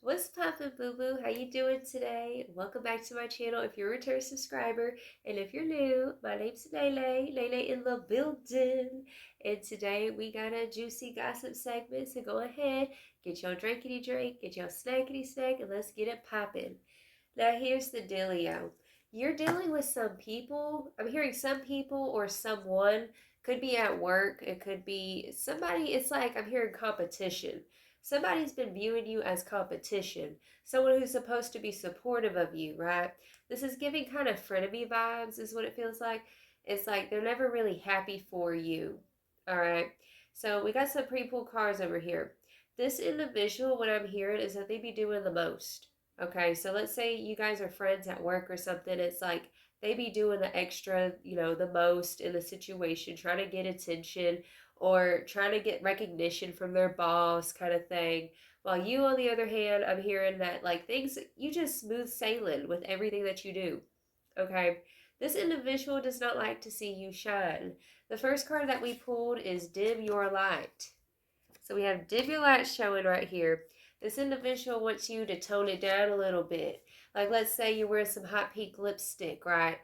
What's poppin', boo boo? How you doing today? Welcome back to my channel if you're a return subscriber. And if you're new, my name's Lele. Lele in the building. And today we got a juicy gossip segment. So go ahead, get your drinkity drink, get your snackity snack, and let's get it poppin'. Now here's the dealio. You're dealing with some people. I'm hearing some people or someone. Could be at work. It could be somebody. It's like I'm hearing competition. Somebody's been viewing you as competition. Someone who's supposed to be supportive of you, right? This is giving kind of frenemy vibes, is what it feels like. It's like they're never really happy for you. All right. So we got some pre-pull cards over here. This individual, what I'm hearing is that they be doing the most. Okay, so let's say you guys are friends at work or something. It's like they be doing the extra, the most in the situation, trying to get attention or trying to get recognition from their boss, kind of thing. While you, on the other hand, I'm hearing that like things, you just smooth sailing with everything that you do. Okay, this individual does not like to see you shine. The first card that we pulled is Dim Your Light. So we have dim your light showing right here. This individual wants you to tone it down a little bit. Like let's say you're wearing some hot pink lipstick, right?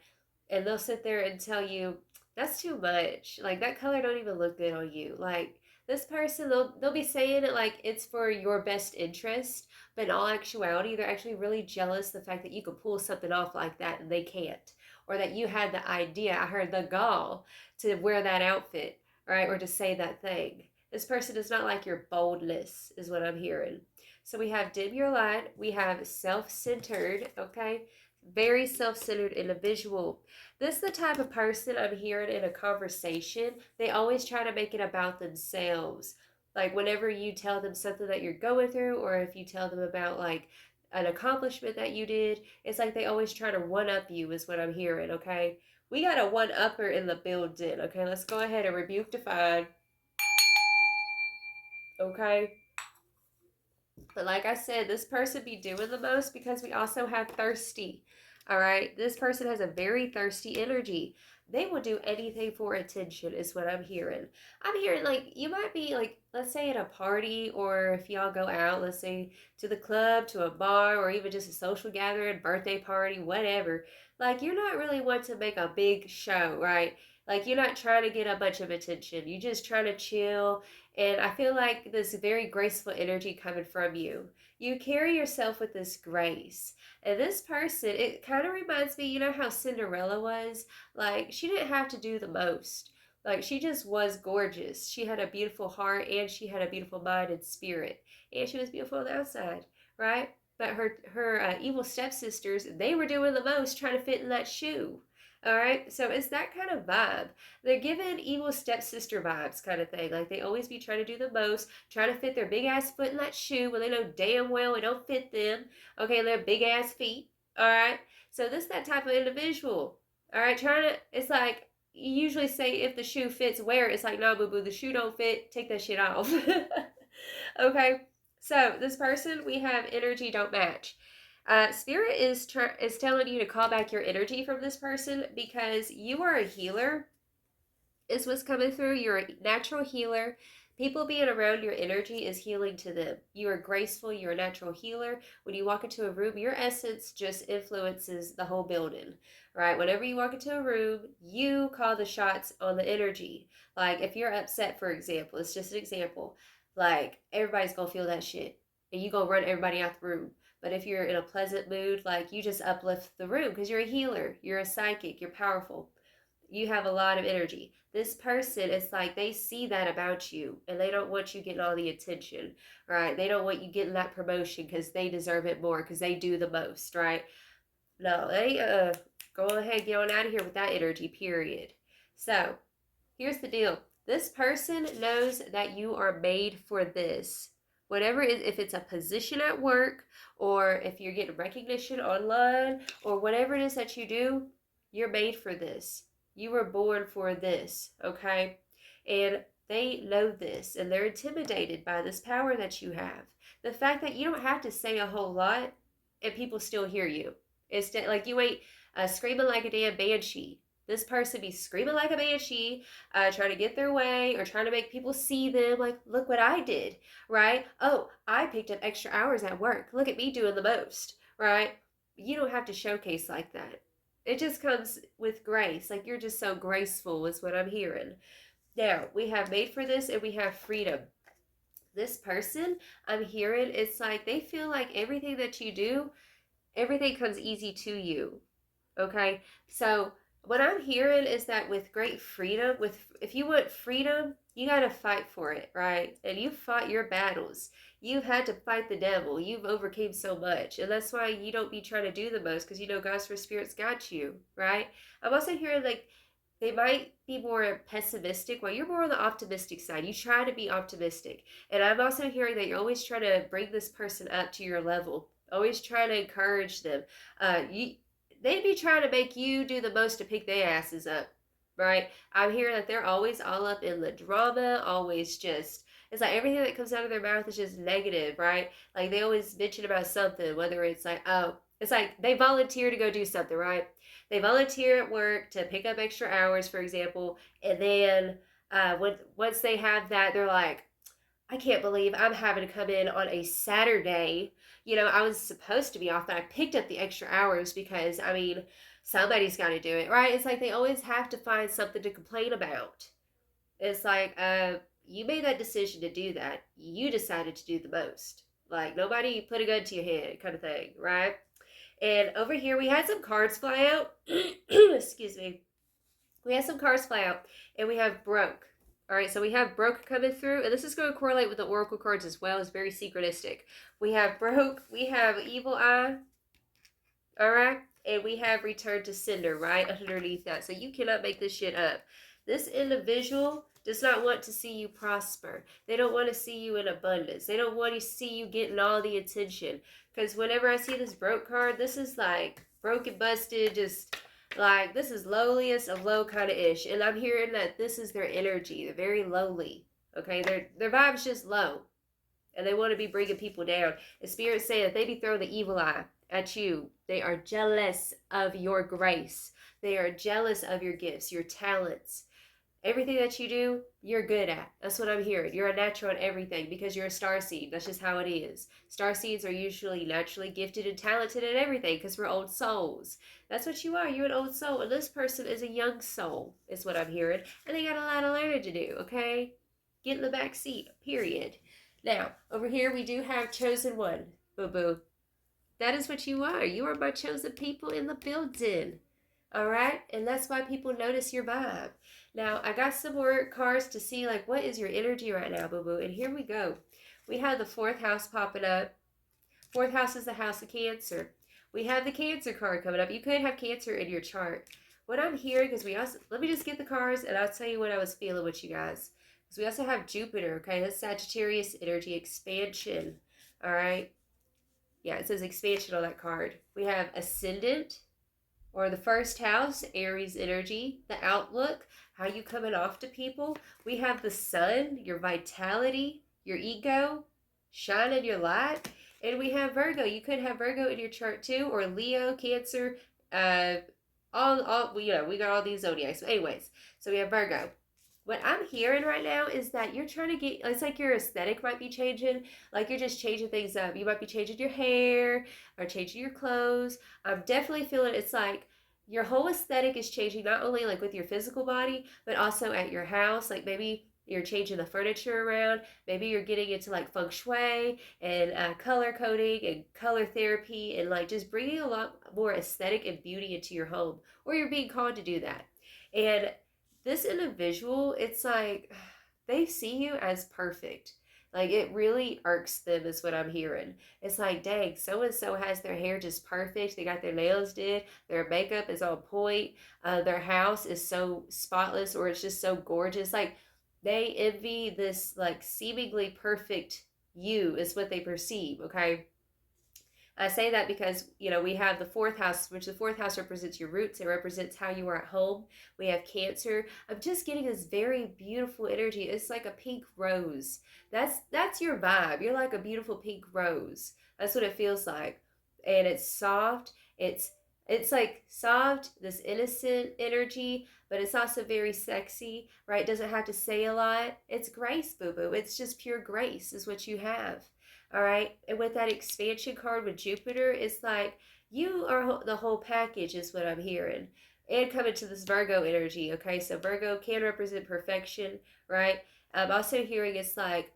And they'll sit there and tell you, that's too much. Like that color don't even look good on you. Like this person, they'll be saying it like it's for your best interest, but in all actuality, they're actually really jealous the fact that you could pull something off like that and they can't. Or that you had the idea, I heard the gall to wear that outfit, right? Or to say that thing. This person is not like your boldness, is what I'm hearing. So we have dim your light. We have self-centered, okay? Very self-centered individual. This is the type of person I'm hearing in a conversation. They always try to make it about themselves. Like whenever you tell them something that you're going through, or if you tell them about like an accomplishment that you did, it's like they always try to one-up you, is what I'm hearing, okay? We got a one-upper in the building, okay? Let's go ahead and rebuke define. Okay. But like I said, this person be doing the most because we also have thirsty. All right. This person has a very thirsty energy. They will do anything for attention, is what I'm hearing. I'm hearing like you might be like, let's say at a party, or if y'all go out, let's say to the club, to a bar, or even just a social gathering, birthday party, whatever. Like you're not really want to make a big show, right? Like you're not trying to get a bunch of attention. You're just trying to chill, and I feel like this very graceful energy coming from you. You carry yourself with this grace. And this person, it kind of reminds me, you know how Cinderella was? Like, she didn't have to do the most. Like, she just was gorgeous. She had a beautiful heart, and she had a beautiful mind and spirit. And she was beautiful on the outside, right? But her evil stepsisters, they were doing the most trying to fit in that shoe. All right, so it's that kind of vibe. They're giving evil stepsister vibes, kind of thing. Like they always be trying to do the most, trying to fit their big ass foot in that shoe when they know damn well it don't fit them. Okay, and their big ass feet. All right, so this is that type of individual. All right, trying to. It's like you usually say if the shoe fits, wear it. It's like nah, boo boo, the shoe don't fit. Take that shit off. Okay, so this person we have energy don't match. Spirit is telling you to call back your energy from this person because you are a healer. Is what's coming through. You're a natural healer. People being around your energy is healing to them. You are graceful. You're a natural healer. When you walk into a room, your essence just influences the whole building, right? Whenever you walk into a room, you call the shots on the energy. Like if you're upset, for example, it's just an example. Like everybody's gonna feel that shit, and you gonna run everybody out the room. But if you're in a pleasant mood, like you just uplift the room because you're a healer, you're a psychic, you're powerful, you have a lot of energy. This person, it's like they see that about you and they don't want you getting all the attention, right? They don't want you getting that promotion because they deserve it more because they do the most, right? No, they go ahead, get on out of here with that energy, period. So here's the deal. This person knows that you are made for this. Whatever it is, if it's a position at work or if you're getting recognition online or whatever it is that you do, you're made for this. You were born for this, okay? And they know this and they're intimidated by this power that you have. The fact that you don't have to say a whole lot and people still hear you. It's like you ain't screaming like a damn banshee. This person be screaming like a banshee, trying to get their way or trying to make people see them. Like, look what I did, right? Oh, I picked up extra hours at work. Look at me doing the most, right? You don't have to showcase like that. It just comes with grace. Like, you're just so graceful, is what I'm hearing. Now, we have made for this and we have freedom. This person, I'm hearing, it's like they feel like everything that you do, everything comes easy to you. Okay? So, what I'm hearing is that with great freedom, if you want freedom, you got to fight for it, right? And you fought your battles. You've had to fight the devil. You've overcame so much. And that's why you don't be trying to do the most, because you know God's for spirits got you, right? I'm also hearing like they might be more pessimistic while you're more on the optimistic side. You try to be optimistic. And I'm also hearing that you're always trying to bring this person up to your level, always trying to encourage them. They'd be trying to make you do the most to pick their asses up, right? I'm hearing that they're always all up in the drama, always just, it's like everything that comes out of their mouth is just negative, right? Like they always mention about something, whether it's like, oh, it's like they volunteer to go do something, right? They volunteer at work to pick up extra hours, for example, and then once they have that, they're like, I can't believe I'm having to come in on a Saturday. You know, I was supposed to be off, but I picked up the extra hours because, I mean, somebody's got to do it, right? It's like they always have to find something to complain about. It's like, you made that decision to do that. You decided to do the most. Like, nobody put a gun to your head, kind of thing, right? And over here, we had some cards fly out. Excuse me. We had some cards fly out, and we have broke. All right, so we have broke coming through, and this is going to correlate with the oracle cards as well. It's very synchronistic. We have broke, we have evil eye, all right, and we have return to sender right underneath that. So you cannot make this shit up. This individual does not want to see you prosper. They don't want to see you in abundance. They don't want to see you getting all the attention. Because whenever I see this broke card, this is like broken, busted, just like this is lowliest of low kind of ish. And I'm hearing that this is their energy. They're very lowly. Okay, their vibe's just low. And they want to be bringing people down. And Spirit's saying that they be throwing the evil eye at you. They are jealous of your grace. They are jealous of your gifts, your talents. Everything that you do, you're good at. That's what I'm hearing. You're a natural at everything because you're a starseed. That's just how it is. Starseeds are usually naturally gifted and talented at everything because we're old souls. That's what you are. You're an old soul. And this person is a young soul, is what I'm hearing. And they got a lot of learning to do, okay? Get in the back seat, period. Now, over here we do have chosen one. Boo-boo. That is what you are. You are my chosen people in the building. All right? And that's why people notice your vibe. Now, I got some more cards to see, like, what is your energy right now, boo-boo? And here we go. We have the 4th house popping up. 4th house is the house of Cancer. We have the Cancer card coming up. You could have Cancer in your chart. What I'm hearing, because we also, let me just get the cards, and I'll tell you what I was feeling with you guys. Because we also have Jupiter, okay? That's Sagittarius energy, expansion, all right? Yeah, it says expansion on that card. We have Ascendant, or the 1st house, Aries energy, the outlook, how you coming off to people. We have the Sun, your vitality, your ego, shining your light. And we have Virgo. You could have Virgo in your chart too, or Leo, Cancer, all you know, we got all these zodiacs. So anyways, so we have Virgo. What I'm hearing right now is that you're trying to get, it's like your aesthetic might be changing. Like you're just changing things up. You might be changing your hair or changing your clothes. I'm definitely feeling it's like your whole aesthetic is changing, not only like with your physical body, but also at your house. Like maybe you're changing the furniture around. Maybe you're getting into like feng shui and color coding and color therapy and like just bringing a lot more aesthetic and beauty into your home. Or you're being called to do that. And this individual, it's like they see you as perfect. Like it really irks them is what I'm hearing. It's like, dang, so-and-so has their hair just perfect. They got their nails did. Their makeup is on point. Their house is so spotless or it's just so gorgeous. Like they envy this like seemingly perfect you is what they perceive, okay? I say that because, you know, we have the 4th house, which the 4th house represents your roots. It represents how you are at home. We have Cancer. I'm just getting this very beautiful energy. It's like a pink rose. That's your vibe. You're like a beautiful pink rose. That's what it feels like. And it's soft. It's It's like soft, this innocent energy, but it's also very sexy, right? Doesn't have to say a lot. It's grace, boo boo. It's just pure grace, is what you have. All right. And with that expansion card with Jupiter, it's like you are the whole package, is what I'm hearing. And coming to this Virgo energy, okay? So Virgo can represent perfection, right? I'm also hearing it's like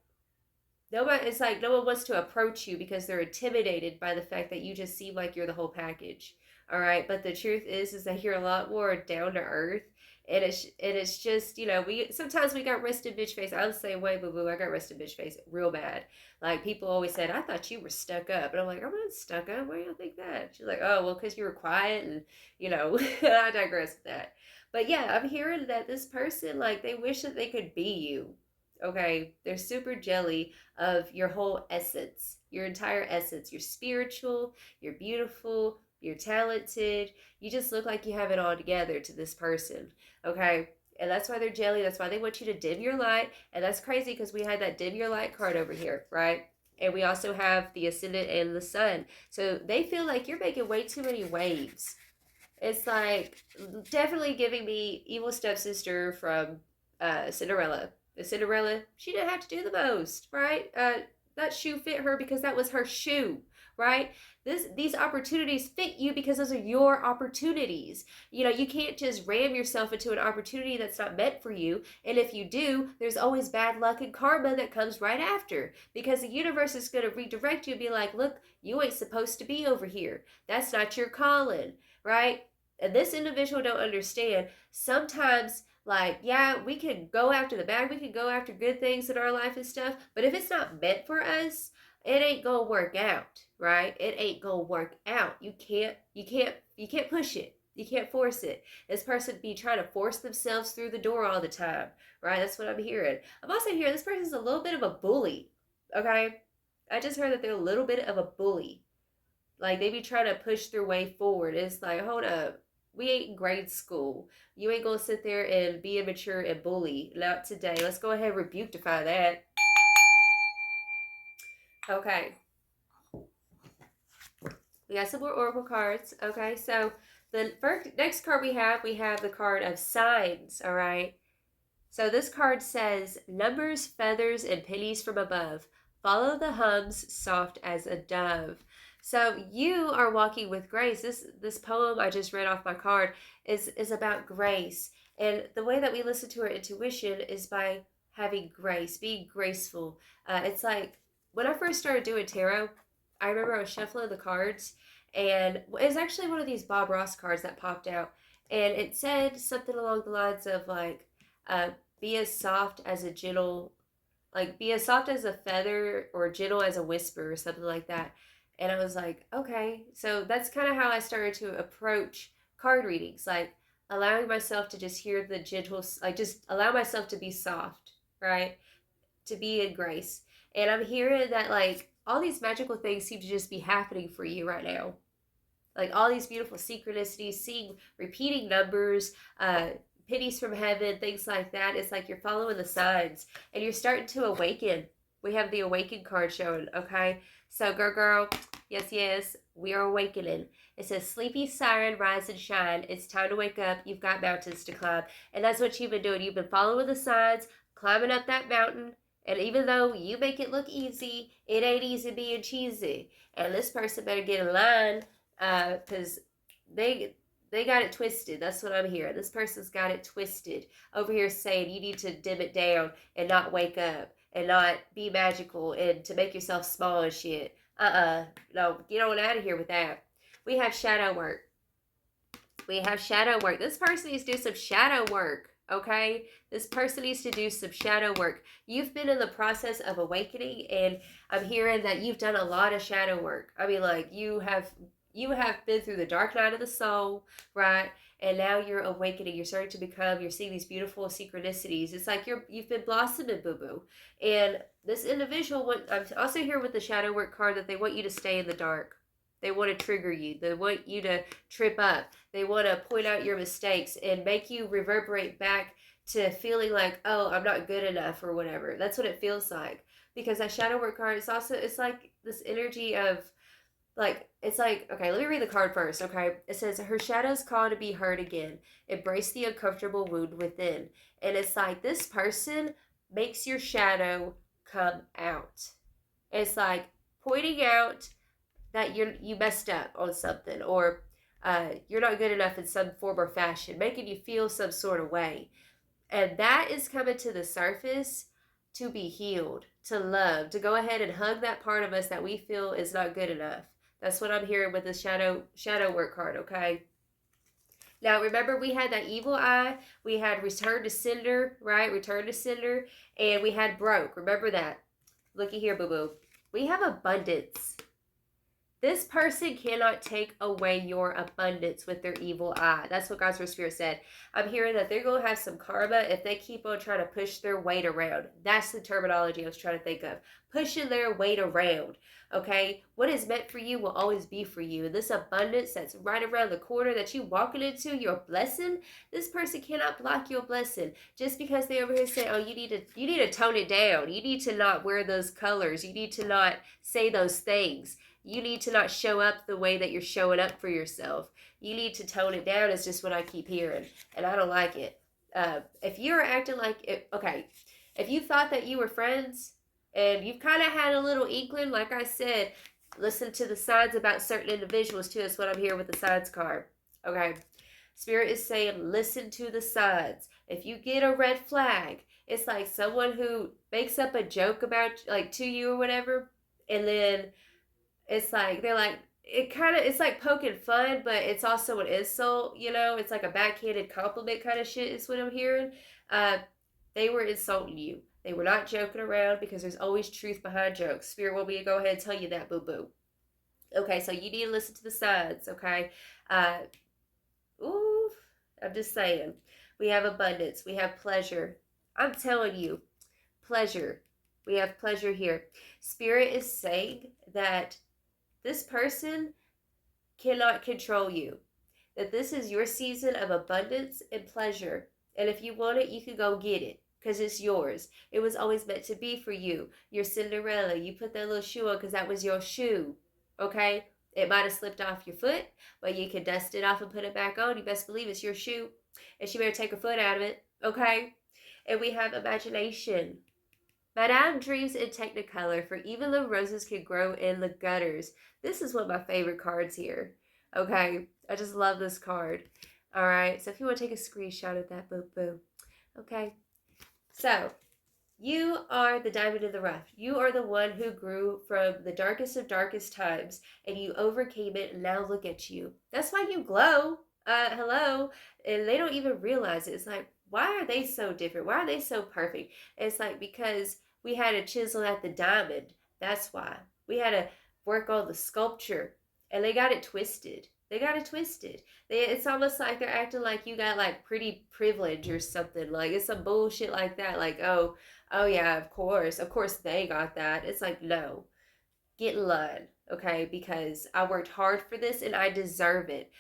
no one wants to approach you because they're intimidated by the fact that you just seem like you're the whole package. All right, but the truth is that you're a lot more down to earth, and it's just, we sometimes we got rested bitch face. I'm the same way, boo boo. I got rested bitch face real bad. Like people always said, I thought you were stuck up, and I'm like, I'm not stuck up. Why do you think that? She's like, oh well, because you were quiet, and I digress with that. But yeah, I'm hearing that this person, like, they wish that they could be you. Okay, they're super jelly of your whole essence, your entire essence. You're spiritual, you're beautiful, you're talented. You just look like you have it all together to this person. Okay, and that's why they're jelly. That's why they want you to dim your light. And that's crazy because we had that dim your light card over here, right? And we also have the ascendant and the sun. So they feel like you're making way too many waves. It's like definitely giving me evil stepsister from Cinderella. The Cinderella, she didn't have to do the most, right? That shoe fit her because that was her shoe, right? These opportunities fit you because those are your opportunities. You can't just ram yourself into an opportunity that's not meant for you. And if you do, there's always bad luck and karma that comes right after, because the universe is going to redirect you and be like, look, you ain't supposed to be over here. That's not your calling, right? And this individual don't understand. Sometimes, like, yeah, we can go after the bag, we can go after good things in our life and stuff, but if it's not meant for us, it ain't gonna work out, right? It ain't gonna work out. You can't push it. You can't force it. This person be trying to force themselves through the door all the time, right? That's what I'm hearing. I'm also hearing this person's a little bit of a bully, okay? I just heard that they're a little bit of a bully. Like they be trying to push their way forward. It's like, hold up. We ain't in grade school. You ain't gonna sit there and be immature and bully. Not today. Let's go ahead and rebuke-defy that. Okay. We got some more oracle cards. Okay, so the next card we have the card of signs. All right. So this card says, numbers, feathers, and pennies from above. Follow the hums, soft as a dove. So you are walking with grace. This poem I just read off my card is about grace. And the way that we listen to our intuition is by having grace, being graceful. It's like when I first started doing tarot, I remember I was shuffling the cards, and it was actually one of these Bob Ross cards that popped out. And it said something along the lines of like, be as soft as a gentle, like be as soft as a feather or gentle as a whisper or something like that. And I was like, okay. So that's kind of how I started to approach card readings, like allowing myself to just hear the gentle, like just allow myself to be soft, right? To be in grace. And I'm hearing that like all these magical things seem to just be happening for you right now. Like all these beautiful synchronicities, seeing repeating numbers, pennies from heaven, things like that. It's like you're following the signs and you're starting to awaken. We have the awaken card showing, okay? So girl, yes, we are awakening. It says, sleepy siren, rise and shine. It's time to wake up. You've got mountains to climb. And that's what you've been doing. You've been following the signs, climbing up that mountain. And even though you make it look easy, it ain't easy being cheesy. And this person better get in line, because they got it twisted. That's what I'm hearing. This person's got it twisted. Over here saying you need to dim it down and not wake up and not be magical and to make yourself small and shit. No, get on out of here with that. We have shadow work. This person needs to do some shadow work, okay? This person needs to do some shadow work. You've been in the process of awakening, and I'm hearing that you've done a lot of shadow work. I mean, like, you have been through the dark night of the soul, right? And now you're awakening. You're starting to become, you're seeing these beautiful synchronicities. It's like you've been blossoming, boo-boo. And this individual, I'm also here with the shadow work card, that they want you to stay in the dark. They want to trigger you. They want you to trip up. They want to point out your mistakes and make you reverberate back to feeling like, oh, I'm not good enough or whatever. That's what it feels like. Because that shadow work card, it's like this energy of like, it's like, okay, let me read the card first, okay? It says, her shadow's call to be heard again. Embrace the uncomfortable wound within. And it's like, this person makes your shadow come out. It's like pointing out that you messed up on something, or you're not good enough in some form or fashion, making you feel some sort of way. And that is coming to the surface to be healed, to love, to go ahead and hug that part of us that we feel is not good enough. That's what I'm hearing with the shadow work card, okay? Now, remember, we had that evil eye, we had return to sender, right? Return to sender, and we had broke. Remember that. Looky here, boo-boo. We have abundance. This person cannot take away your abundance with their evil eye. That's what God's Spirit said. I'm hearing that they're going to have some karma if they keep on trying to push their weight around. That's the terminology I was trying to think of. Pushing their weight around. Okay? What is meant for you will always be for you. And this abundance that's right around the corner that you walking into, your blessing, this person cannot block your blessing. Just because they over here say, oh, you need to tone it down. You need to not wear those colors. You need to not say those things. You need to not show up the way that you're showing up for yourself. You need to tone it down is just what I keep hearing. And I don't like it. If you're acting like it, okay, if you thought that you were friends and you've kind of had a little inkling, like I said, listen to the signs about certain individuals too. That's what I'm hearing with the signs card. Okay. Spirit is saying, listen to the signs. If you get a red flag, it's like someone who makes up a joke about, like, to you or whatever, and then it's like, they're like, it's like poking fun, but it's also an insult, you know? It's like a backhanded compliment kind of shit is what I'm hearing. They were insulting you. They were not joking around, because there's always truth behind jokes. Spirit will be go ahead and tell you that, boo-boo. Okay, so you need to listen to the signs, okay? Ooh, I'm just saying. We have abundance. We have pleasure. I'm telling you, pleasure. We have pleasure here. Spirit is saying that this person cannot control you. That this is your season of abundance and pleasure. And if you want it, you can go get it, because it's yours. It was always meant to be for you. You're Cinderella. You put that little shoe on because that was your shoe. Okay? It might have slipped off your foot, but you can dust it off and put it back on. You best believe it's your shoe. And she better take her foot out of it. Okay? And we have imagination. Madame dreams in Technicolor, for even the roses can grow in the gutters. This is one of my favorite cards here. Okay, I just love this card. All right, so if you want to take a screenshot of that, boo-boo. Okay, so you are the diamond in the rough. You are the one who grew from the darkest of darkest times, and you overcame it, and now look at you. That's why you glow. Hello. And they don't even realize it. It's like, why are they so different? Why are they so perfect? It's like, because we had to chisel at the diamond. That's why. We had to work on the sculpture. And they got it twisted. They got it twisted. It's almost like they're acting like you got like pretty privilege or something. Like it's some bullshit like that. Like, oh yeah, of course. Of course they got that. It's like, no. Get in line, okay? Because I worked hard for this and I deserve it.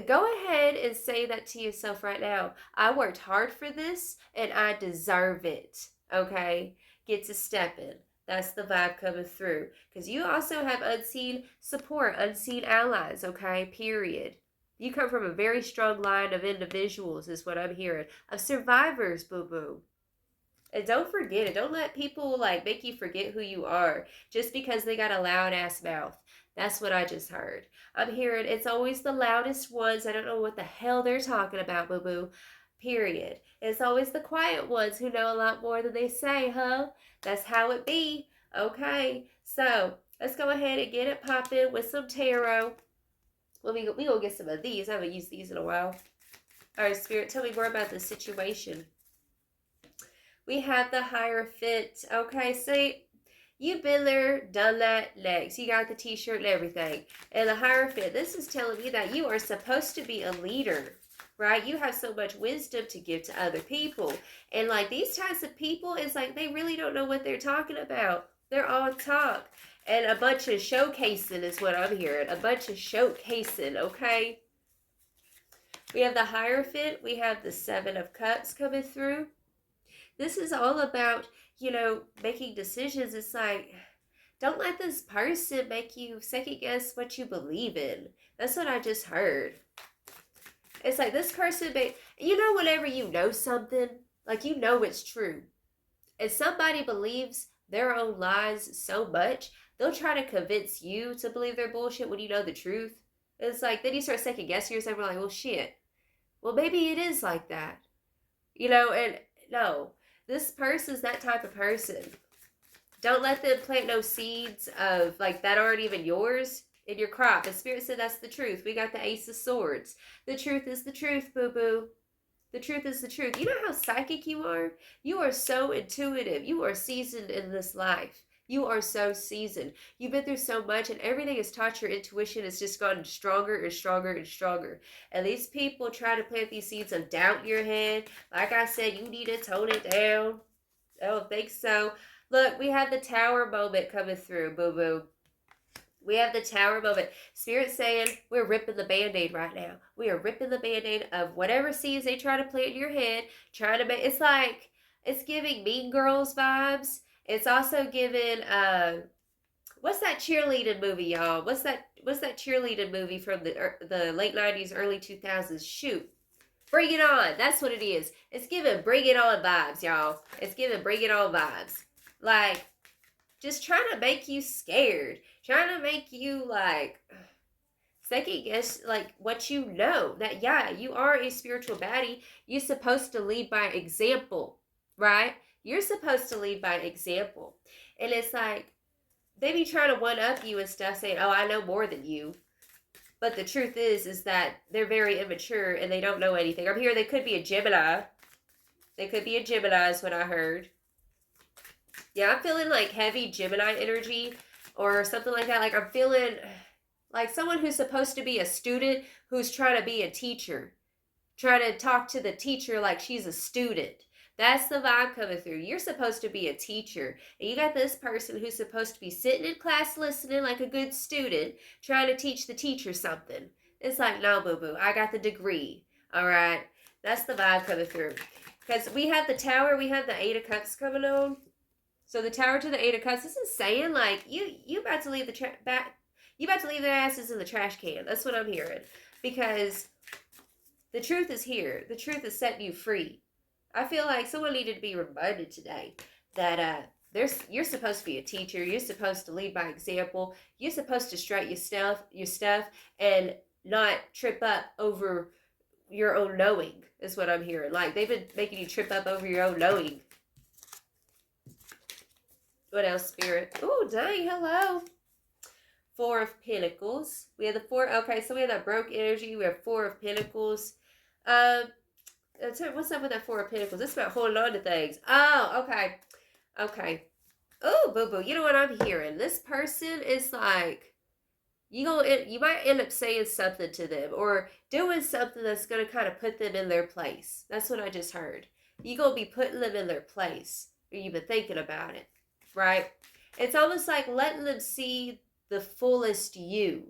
Go ahead and say that to yourself right now. I worked hard for this and I deserve it, okay? Get to stepping. That's the vibe coming through. Because you also have unseen support, unseen allies, okay? Period. You come from a very strong line of individuals, is what I'm hearing. Of survivors, boo-boo. And don't forget it. Don't let people like make you forget who you are just because they got a loud ass mouth. That's what I just heard. I'm hearing it's always the loudest ones. I don't know what the hell they're talking about, boo-boo. Period. It's always the quiet ones who know a lot more than they say, huh? That's how it be. Okay. So let's go ahead and get it popping with some tarot. Well, we gonna get some of these. I haven't used these in a while. All right, Spirit, tell me more about the situation. We have the Hierophant. Okay, so you've been there, done that, next. You got the t-shirt and everything. And the Hierophant, this is telling me that you are supposed to be a leader, right? You have so much wisdom to give to other people. And like these types of people, it's like they really don't know what they're talking about. They're all talk. And a bunch of showcasing is what I'm hearing. A bunch of showcasing, okay? We have the Hierophant. We have the Seven of Cups coming through. This is all about, you know, making decisions. It's like Don't let this person make you second guess what you believe in. That's what I just heard. It's like this person, you know, whenever you know something, like you know it's true, and somebody believes their own lies so much, they'll try to convince you to believe their bullshit when you know the truth. It's like, then you start second guessing yourself. You're like, well, shit. Well, maybe it is like that. You know, and no, this person's that type of person. Don't let them plant no seeds of like that aren't even yours in your crop. The Spirit said that's the truth. We got the Ace of Swords. The truth is the truth, boo-boo. The truth is the truth. You know how psychic you are? You are so intuitive. You are seasoned in this life. You are so seasoned. You've been through so much, and everything has taught your intuition has just gotten stronger and stronger and stronger. And these people try to plant these seeds of doubt in your head. Like I said, you need to tone it down. I don't think so. Look, we have the Tower moment coming through, boo-boo. We have the Tower moment. Spirit saying we're ripping the Band-Aid right now. We are ripping the Band-Aid of whatever seeds they try to plant in your head, trying to make, it's like, it's giving Mean Girls vibes. It's also giving, what's that cheerleading movie, y'all? What's that cheerleading movie from the late 90s, early 2000s? Shoot. Bring It On. That's what it is. It's giving Bring It On vibes, y'all. It's giving Bring It On vibes. Like, just trying to make you scared. Trying to make you, like, second guess, like, what you know. That, yeah, you are a spiritual baddie. You're supposed to lead by example, right? You're supposed to lead by example. And it's like, they be trying to one-up you and stuff, saying, oh, I know more than you. But the truth is that they're very immature and they don't know anything. I'm here, they could be a Gemini. They could be a Gemini is what I heard. Yeah, I'm feeling like heavy Gemini energy or something like that. Like I'm feeling like someone who's supposed to be a student who's trying to be a teacher. Trying to talk to the teacher like she's a student. That's the vibe coming through. You're supposed to be a teacher. And you got this person who's supposed to be sitting in class listening like a good student, trying to teach the teacher something. It's like, no, boo-boo, I got the degree. All right? That's the vibe coming through. Because we have the Tower, we have the Eight of Cups coming on. So the Tower to the Eight of Cups, this is saying like, you about to leave you about to leave their asses in the trash can. That's what I'm hearing. Because the truth is here. The truth is setting you free. I feel like someone needed to be reminded today that you're supposed to be a teacher. You're supposed to lead by example. You're supposed to strut your stuff, and not trip up over your own knowing, is what I'm hearing. Like, they've been making you trip up over your own knowing. What else, Spirit? Oh, dang, hello. Four of Pentacles. We have the four. Okay, so we have that broke energy. We have Four of Pentacles. What's up with that Four of Pentacles? It's about holding on to things. Oh, okay. Okay. Oh, boo-boo. You know what I'm hearing? This person is like, you might end up saying something to them or doing something that's going to kind of put them in their place. That's what I just heard. You're going to be putting them in their place. Or you've been thinking about it, right? It's almost like letting them see the fullest you.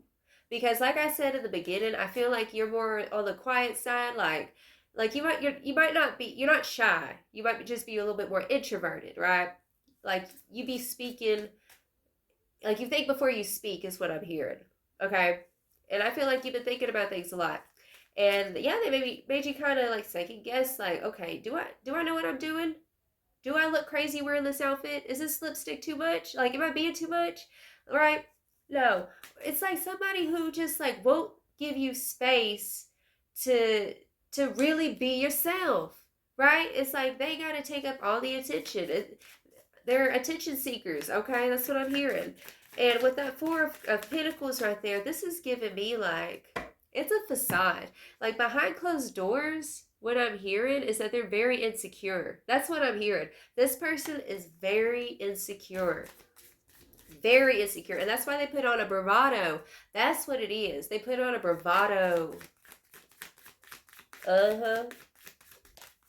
Because like I said in the beginning, I feel like you're more on the quiet side. Like you might not be, you're not shy. You might just be a little bit more introverted, right? Like you be speaking, like you think before you speak is what I'm hearing. Okay. And I feel like you've been thinking about things a lot. And yeah, they maybe made you kind of like second guess, like, okay, do I know what I'm doing? Do I look crazy wearing this outfit? Is this lipstick too much? Like, am I being too much? Right? No. It's like somebody who just like won't give you space to really be yourself. Right? It's like they got to take up all the attention. They're attention seekers. Okay? That's what I'm hearing. And with that Four of Pentacles right there, this is giving me like, it's a facade. Like behind closed doors, what I'm hearing is that they're very insecure. That's what I'm hearing. This person is very insecure. Very insecure. And that's why they put on a bravado. That's what it is. They put on a bravado.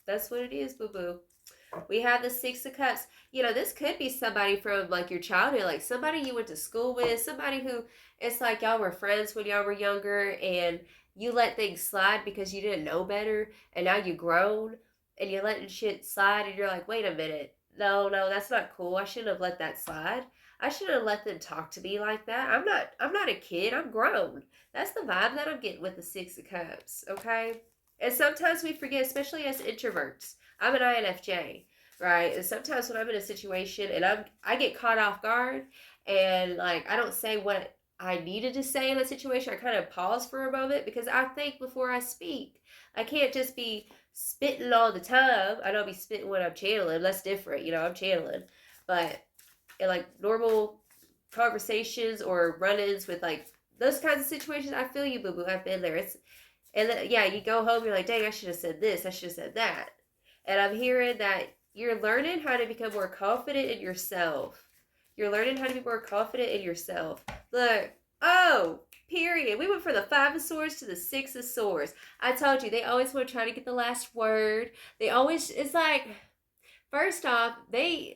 That's what it is, boo-boo. We have the Six of Cups. You know, this could be somebody from like your childhood, like somebody you went to school with, somebody who it's like y'all were friends when y'all were younger and you let things slide because you didn't know better, and now you grown and you're letting shit slide and you're like, wait a minute, no, that's not cool. I shouldn't have let that slide. I shouldn't have let them talk to me like that. I'm not a kid. I'm grown. That's the vibe that I'm getting with the Six of Cups, okay? And sometimes we forget, especially as introverts. I'm an INFJ, right? And sometimes when I'm in a situation and I get caught off guard and like I don't say what I needed to say in a situation, I kind of pause for a moment because I think before I speak. I can't just be spitting all the time. I don't be spitting when I'm channeling. That's different, I'm channeling. But in like normal conversations or run-ins with like those kinds of situations, I feel you, boo boo. I've been there. And then, yeah, you go home, you're like, dang, I should have said this. I should have said that. And I'm hearing that you're learning how to become more confident in yourself. You're learning how to be more confident in yourself. Look, oh, period. We went from the Five of Swords to the Six of Swords. I told you, they always want to try to get the last word. They always, it's like, first off, they're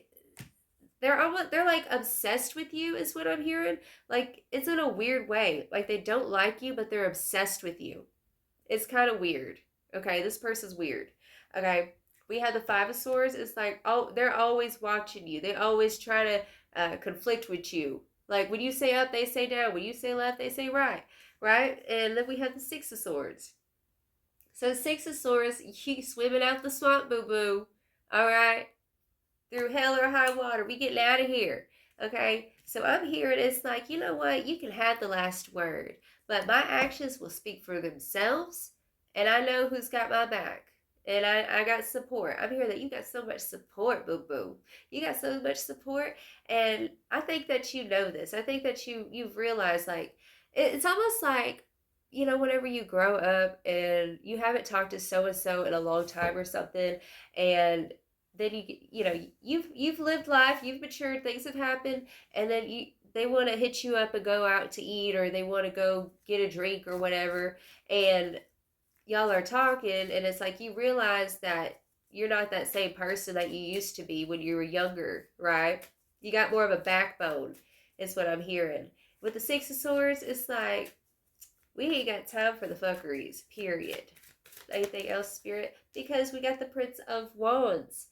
like obsessed with you is what I'm hearing. Like, it's in a weird way. Like, they don't like you, but they're obsessed with you. It's kind of weird. Okay, this person's weird. Okay, we have the Five of Swords. It's like, oh, they're always watching you. They always try to conflict with you. Like, when you say up, they say down. When you say left, they say right. Right? And then we have the Six of Swords. So, Six of Swords, you keep swimming out the swamp, boo-boo. All right? Through hell or high water. We getting out of here. Okay? So, I'm hearing it's like, you know what? You can have the last word. But my actions will speak for themselves. And I know who's got my back. And I got support. I'm hearing that you got so much support, boo-boo. You got so much support. And I think that you know this. I think that you've realized, like, it's almost like, whenever you grow up and you haven't talked to so-and-so in a long time or something, and then you've lived life, you've matured, things have happened, and then they want to hit you up and go out to eat, or they want to go get a drink or whatever, and y'all are talking, and it's like you realize that you're not that same person that you used to be when you were younger, right? You got more of a backbone, is what I'm hearing. With the Six of Swords, it's like, we ain't got time for the fuckeries, period. Anything else, Spirit? Because we got the Prince of Wands.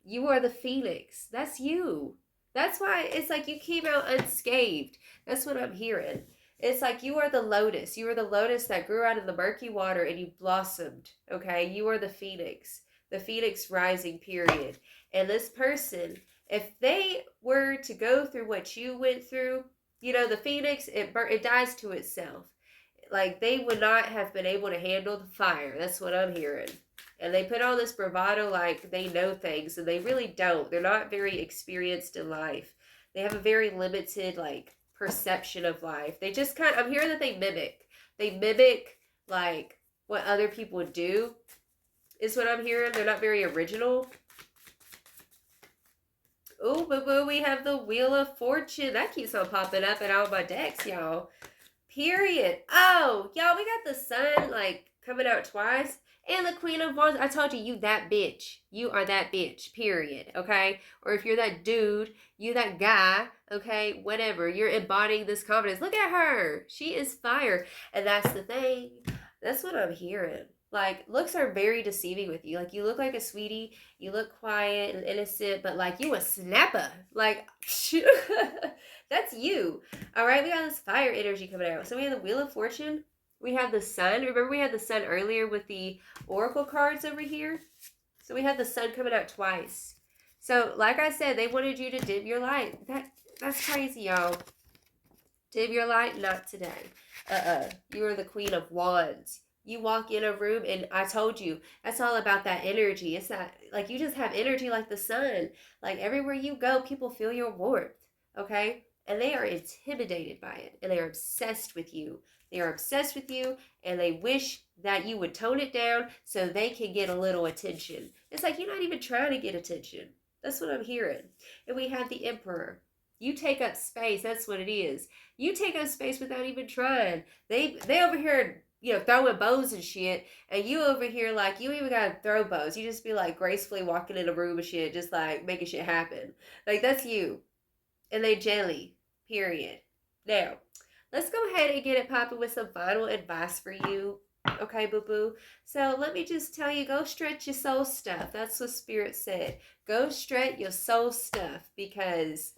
You are the Phoenix. That's you. That's why it's like you came out unscathed. That's what I'm hearing. It's like you are the lotus. You are the lotus that grew out of the murky water and you blossomed. Okay? You are the Phoenix. The Phoenix rising, period. And this person, if they were to go through what you went through, the Phoenix, it dies to itself. Like, they would not have been able to handle the fire. That's what I'm hearing. And they put on this bravado like they know things, and they really don't. They're not very experienced in life. They have a very limited, like, perception of life. They just I'm hearing that they mimic. They mimic, like, what other people do, is what I'm hearing. They're not very original. Oh, boo-boo, we have the Wheel of Fortune. That keeps on popping up in all my decks, y'all. Period. Oh, y'all, we got the Sun, like, coming out twice. And the Queen of Wands. I told you, you that bitch. You are that bitch, period, okay? Or if you're that dude, you that guy, okay? Whatever. You're embodying this confidence. Look at her. She is fire. And that's the thing. That's what I'm hearing. Like, looks are very deceiving with you. Like, you look like a sweetie. You look quiet and innocent, but, like, you a snapper. Like, that's you. All right? We got this fire energy coming out. So we have the Wheel of Fortune. We have the Sun. Remember we had the Sun earlier with the Oracle cards over here? So we have the Sun coming out twice. So, like I said, they wanted you to dim your light. That's crazy, y'all. Dim your light? Not today. You are the Queen of Wands. You walk in a room, and I told you, that's all about that energy. It's that, like, you just have energy like the sun. Like, everywhere you go, people feel your warmth, okay? And they are intimidated by it, and they are obsessed with you. They are obsessed with you, and they wish that you would tone it down so they can get a little attention. It's like you're not even trying to get attention. That's what I'm hearing. And we have the Emperor. You take up space. That's what it is. You take up space without even trying. They over here, throwing bows and shit, and you over here, like, you even gotta throw bows. You just be, like, gracefully walking in a room and shit, just, like, making shit happen. Like, that's you. And they jelly. Period. Now, let's go ahead and get it popping with some final advice for you. Okay, boo-boo? So let me just tell you, go stretch your soul stuff. That's what Spirit said. Go stretch your soul stuff, because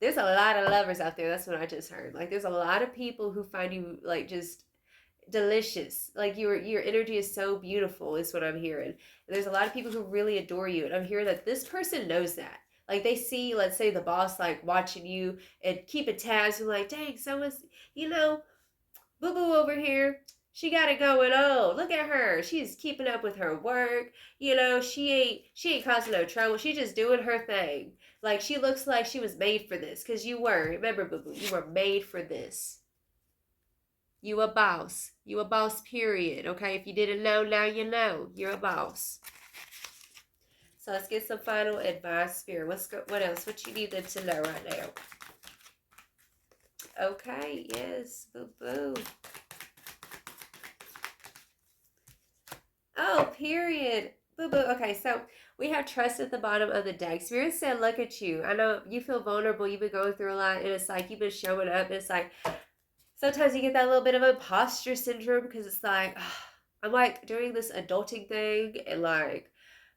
There's a lot of lovers out there. That's what I just heard. Like, there's a lot of people who find you, like, just delicious. Like, your energy is so beautiful is what I'm hearing. And there's a lot of people who really adore you, and I'm hearing that this person knows that. Like, they see, let's say, the boss, like, watching you and keeping tabs and like, dang, someone's, you know, boo boo over here, she got it going on. Look at her, she's keeping up with her work. You know, she ain't causing no trouble. She's just doing her thing. Like, she looks like she was made for this, because you were. Remember, boo boo, you were made for this. You a boss. You a boss, period. Okay, if you didn't know, now you know. You're a boss. So let's get some final advice, Spirit. What else? What you need them to know right now? Okay, yes, boo boo. Oh, period. Boo boo. Okay, so we have trust at the bottom of the deck. Spirit said, look at you. I know you feel vulnerable. You've been going through a lot, and it's like you've been showing up. And it's like sometimes you get that little bit of imposter syndrome, because it's like, I'm like doing this adulting thing, and like,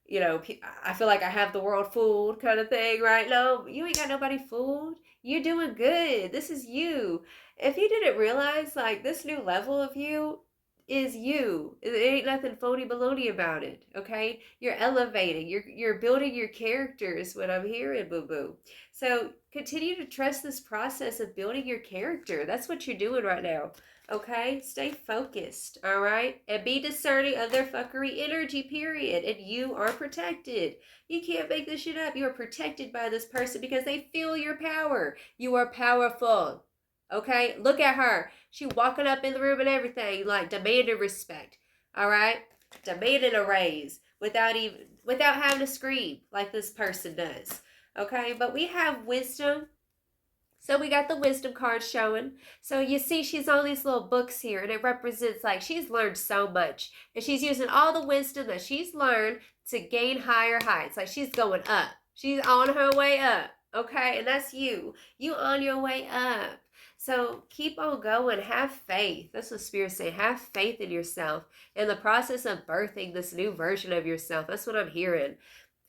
you know, I feel like I have the world fooled kind of thing, right? No, you ain't got nobody fooled. You're doing good. This is you. If you didn't realize, like, this new level of you is you. It ain't nothing phony baloney about it, okay? You're elevating. You're building your character is what I'm hearing, boo-boo. So continue to trust this process of building your character. That's what you're doing right now. Okay, stay focused, all right? And be discerning of their fuckery energy, period. And you are protected. You can't make this shit up. You are protected by this person because they feel your power. You are powerful, okay? Look at her. She walking up in the room and everything, like demanding respect, all right? Demanding a raise without having to scream like this person does, okay? But we have wisdom. So we got the wisdom card showing. So you see she's on these little books here, and it represents like she's learned so much. And she's using all the wisdom that she's learned to gain higher heights. Like, she's going up. She's on her way up. Okay? And that's you. You on your way up. So keep on going. Have faith. That's what Spirit's saying. Have faith in yourself in the process of birthing this new version of yourself. That's what I'm hearing.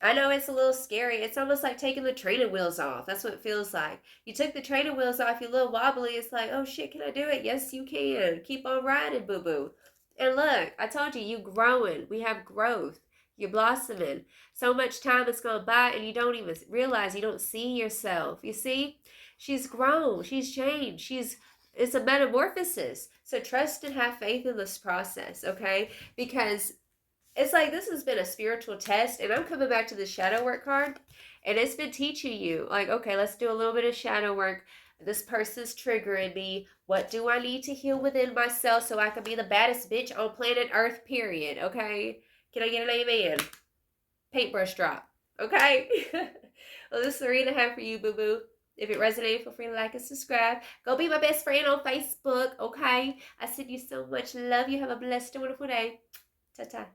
I know it's a little scary. It's almost like taking the training wheels off. That's what it feels like. You took the training wheels off, you're a little wobbly. It's like, oh shit, can I do it? Yes, you can. Keep on riding, boo-boo. And look, I told you, you growing. We have growth. You're blossoming. So much time has gone by and you don't even realize, you don't see yourself. You see? She's grown. She's changed. It's a metamorphosis. So trust and have faith in this process, okay? Because it's like this has been a spiritual test, and I'm coming back to the shadow work card, and it's been teaching you, like, okay, let's do a little bit of shadow work. This person's triggering me. What do I need to heal within myself so I can be the baddest bitch on planet Earth, period, okay? Can I get an amen? Paintbrush drop, okay? Well, this is the reading I have for you, boo-boo. If it resonated, feel free to like and subscribe. Go be my best friend on Facebook, okay? I send you so much love. You have a blessed and wonderful day. Ta-ta.